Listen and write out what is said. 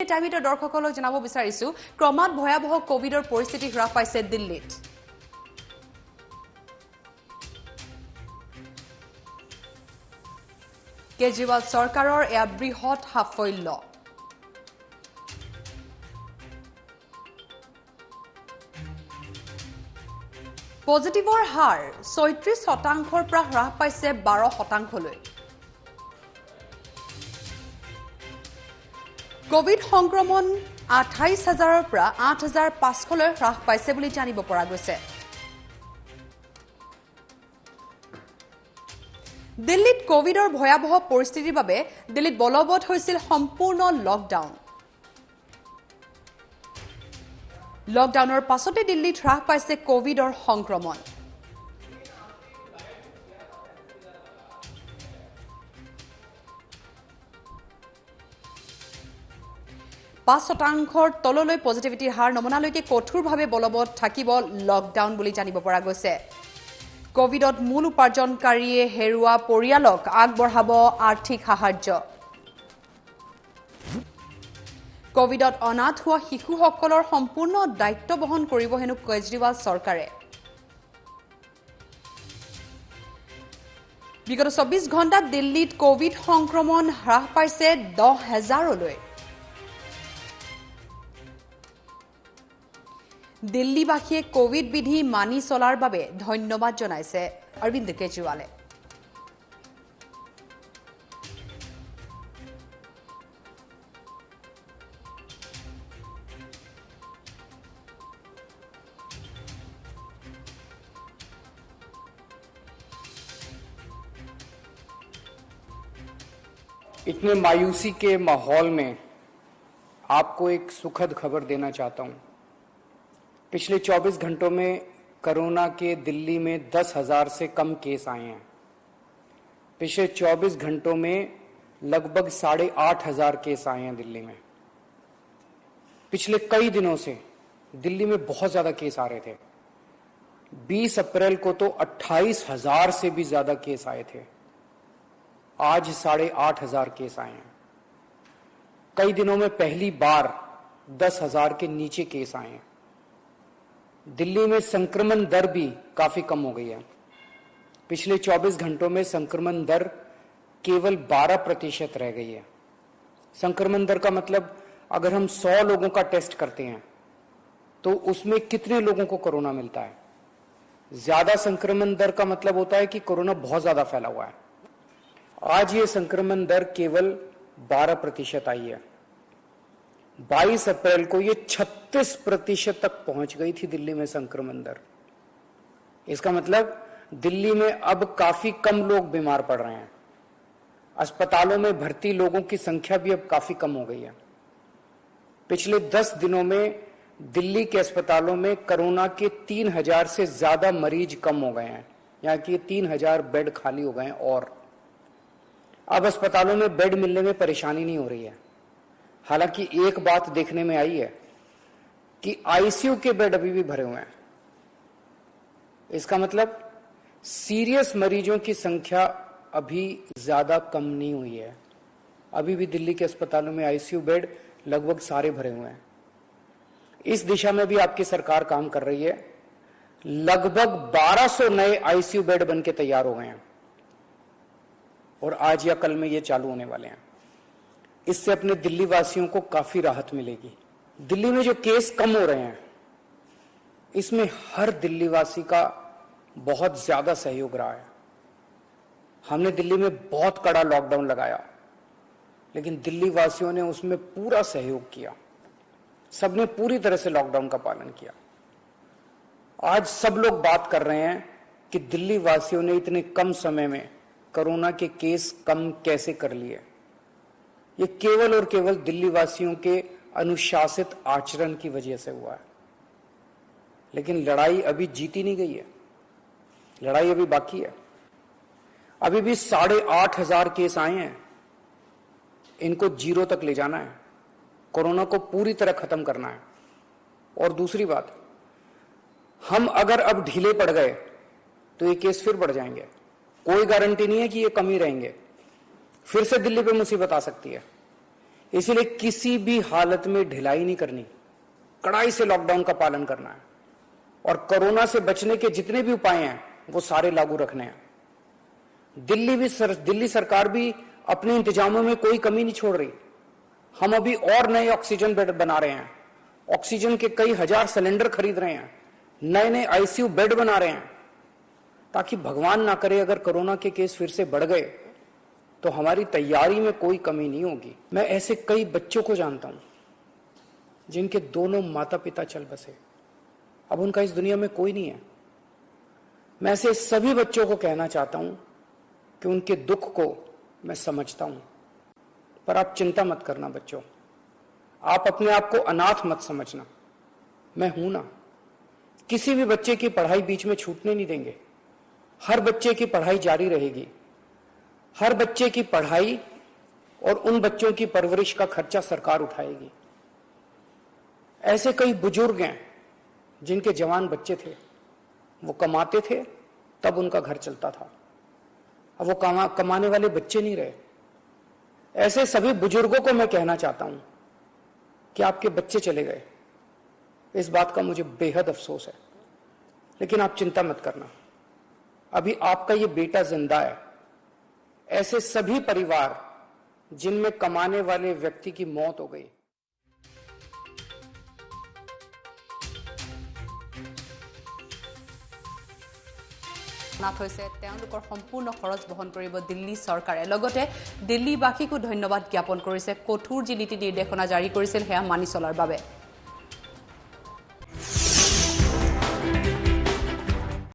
টাইমিটৰ দৰ্শকসকলক জনাব বিচাৰিছো ক্ৰমাৎ ভয়াবহ কোভিডৰ পৰিস্থিতি হ্ৰাস পাইছে দিল্লীত। কেজৰিৱাল চৰকাৰৰ এয়া বৃহৎ সাফল্য। পজিটিভৰ হাৰ ৩৬% পৰা হ্ৰাস পাইছে ১২%লৈ। কোভিড সংক্ৰমণ ২৮,০০০ৰ পৰা ৮,৫০০লৈ হ্ৰাস পাইছে বুলি জানিব পৰা গৈছে। দিল্লীত কোভিডৰ ভয়াবহ পৰিস্থিতিৰ বাবে দিল্লীত বলবৎ হৈছিল সম্পূৰ্ণ লকডাউন। লকডাউনৰ পাছতে দিল্লীত হ্ৰাস পাইছে কোভিডৰ সংক্ৰমণ। পাঁচ শতাংশৰ তললৈ পজিটিভিটিৰ হাৰ নমনালৈকে কঠোৰভাৱে বলবৎ থাকিব লকডাউন বুলি জানিব পৰা গৈছে। কোভিডত মূল উপাৰ্জনকাৰীয়ে হেৰুওৱা পৰিয়ালক আগবঢ়াব আৰ্থিক সাহায্য। কোভিডত অনাথ হোৱা শিশুসকলৰ সম্পূৰ্ণ দায়িত্ব বহন কৰিব হেনো কেজৰিৱাল চৰকাৰে। বিগত ২৪ ঘণ্টাত দিল্লীত কোভিড সংক্ৰমণ হ্ৰাস পাইছে ১০,০০০লৈ। দিল্লীবাসীয়ে কোভিড বিধি মানি চলাৰ বাবে ধন্যবাদ জনাইছে অৰবিন্দ কেজৰিৱালে। इतने मायूसी के माहौल में आपको एक सुखद खबर देना चाहता हूं। पिछले 24 घंटों में कोरोना के दिल्ली में 10,000 से कम केस आए हैं। पिछले 24 घंटों में लगभग 8,500 केस आए हैं दिल्ली में। पिछले कई दिनों से दिल्ली में बहुत ज्यादा केस आ रहे थे। 20 अप्रैल को तो 28,000 से भी ज्यादा केस आए थे। आज 8,500 केस आए हैं। कई दिनों में पहली बार 10,000 के नीचे केस आए हैं। दिल्ली में संक्रमण दर भी काफी कम हो गई है। पिछले 24 घंटों में संक्रमण दर केवल 12% रह गई है। संक्रमण दर का मतलब अगर हम 100 लोगों का टेस्ट करते हैं तो उसमें कितने लोगों को कोरोना मिलता है। ज्यादा संक्रमण दर का मतलब होता है कि कोरोना बहुत ज्यादा फैला हुआ है। आज ये संक्रमण दर केवल 12% आई है। 22 अप्रैल को ये 36% तक पहुंच गई थी दिल्ली में संक्रमण दर। इसका मतलब दिल्ली में अब काफी कम लोग बीमार पड़ रहे हैं। अस्पतालों में भर्ती लोगों की संख्या भी अब काफी कम हो गई है। पिछले 10 दिनों में दिल्ली के अस्पतालों में कोरोना के 3,000 से ज्यादा मरीज कम हो गए हैं। यहाँ की 3,000 बेड खाली हो गए हैं और अब अस्पतालों में बेड मिलने में परेशानी नहीं हो रही है। हालांकि एक बात देखने में आई है कि आईसीयू के बेड अभी भी भरे हुए हैं। इसका मतलब सीरियस मरीजों की संख्या अभी ज्यादा कम नहीं हुई है। अभी भी दिल्ली के अस्पतालों में आईसीयू बेड लगभग सारे भरे हुए हैं। इस दिशा में भी आपकी सरकार काम कर रही है। लगभग 1200 नए आईसीयू बेड बनके तैयार हो गए हैं और आज या कल में ये चालू होने वाले हैं। इससे अपने दिल्ली वासियों को काफी राहत मिलेगी। दिल्ली में जो केस कम हो रहे हैं इसमें हर दिल्ली वासी का बहुत ज्यादा सहयोग रहा है। हमने दिल्ली में बहुत कड़ा लॉकडाउन लगाया लेकिन दिल्ली वासियों ने उसमें पूरा सहयोग किया। सबने पूरी तरह से लॉकडाउन का पालन किया। आज सब लोग बात कर रहे हैं कि दिल्ली वासियों ने इतने कम समय में कोरोना के केस कम कैसे कर लिए। ये केवल और केवल दिल्ली वासियों के अनुशासित आचरण की वजह से हुआ है। लेकिन लड़ाई अभी जीती नहीं गई है। लड़ाई अभी बाकी है। अभी भी 8,500 केस आए हैं। इनको 0 तक ले जाना है। कोरोना को पूरी तरह खत्म करना है। और दूसरी बात, हम अगर अब ढीले पड़ गए तो ये केस फिर बढ़ जाएंगे। कोई गारंटी नहीं है कि ये कम ही रहेंगे। फिर से दिल्ली पे मुसीबत आ सकती है। इसलिए किसी भी हालत में ढिलाई नहीं करनी, कड़ाई से लॉकडाउन का पालन करना है और कोरोना से बचने के जितने भी उपाय हैं वो सारे लागू रखने हैं। दिल्ली सरकार भी अपने इंतजामों में कोई कमी नहीं छोड़ रही। हम अभी और नए ऑक्सीजन बेड बना रहे हैं, ऑक्सीजन के कई हजार सिलेंडर खरीद रहे हैं, नए नए आईसीयू बेड बना रहे हैं, ताकि भगवान ना करे अगर कोरोना के केस फिर से बढ़ गए तो हमारी तैयारी में कोई कमी नहीं होगी। मैं ऐसे कई बच्चों को जानता हूं जिनके दोनों माता पिता चल बसे, अब उनका इस दुनिया में कोई नहीं है। मैं ऐसे सभी बच्चों को कहना चाहता हूं कि उनके दुख को मैं समझता हूं, पर आप चिंता मत करना बच्चों, आप अपने आप को अनाथ मत समझना। मैं हूं ना, किसी भी बच्चे की पढ़ाई बीच में छूटने नहीं देंगे। हर बच्चे की पढ़ाई जारी रहेगी। हर बच्चे की पढ़ाई और उन बच्चों की परवरिश का खर्चा सरकार उठाएगी। ऐसे कई बुजुर्ग हैं जिनके जवान बच्चे थे, वो कमाते थे तब उनका घर चलता था, अब वो कमाने वाले बच्चे नहीं रहे। ऐसे सभी बुजुर्गों को मैं कहना चाहता हूं कि आपके बच्चे चले गए, इस बात का मुझे बेहद अफसोस है, लेकिन आप चिंता मत करना, अभी आपका ये बेटा जिंदा है। ऐसे सभी परिवार जिनमें कमाने वाले व्यक्ति की मौत हो गई, নাথ হৈছে তেওঁলোকৰ সম্পূৰ্ণ খৰচ বহন কৰিব দিল্লী চৰকাৰে। লগতে দিল্লীবাসীকো ধন্যবাদ জ্ঞাপন কৰিছে কঠোৰ যি নীতি নিৰ্দেশনা জাৰি কৰিছিল সেয়া মানি চলাৰ বাবে।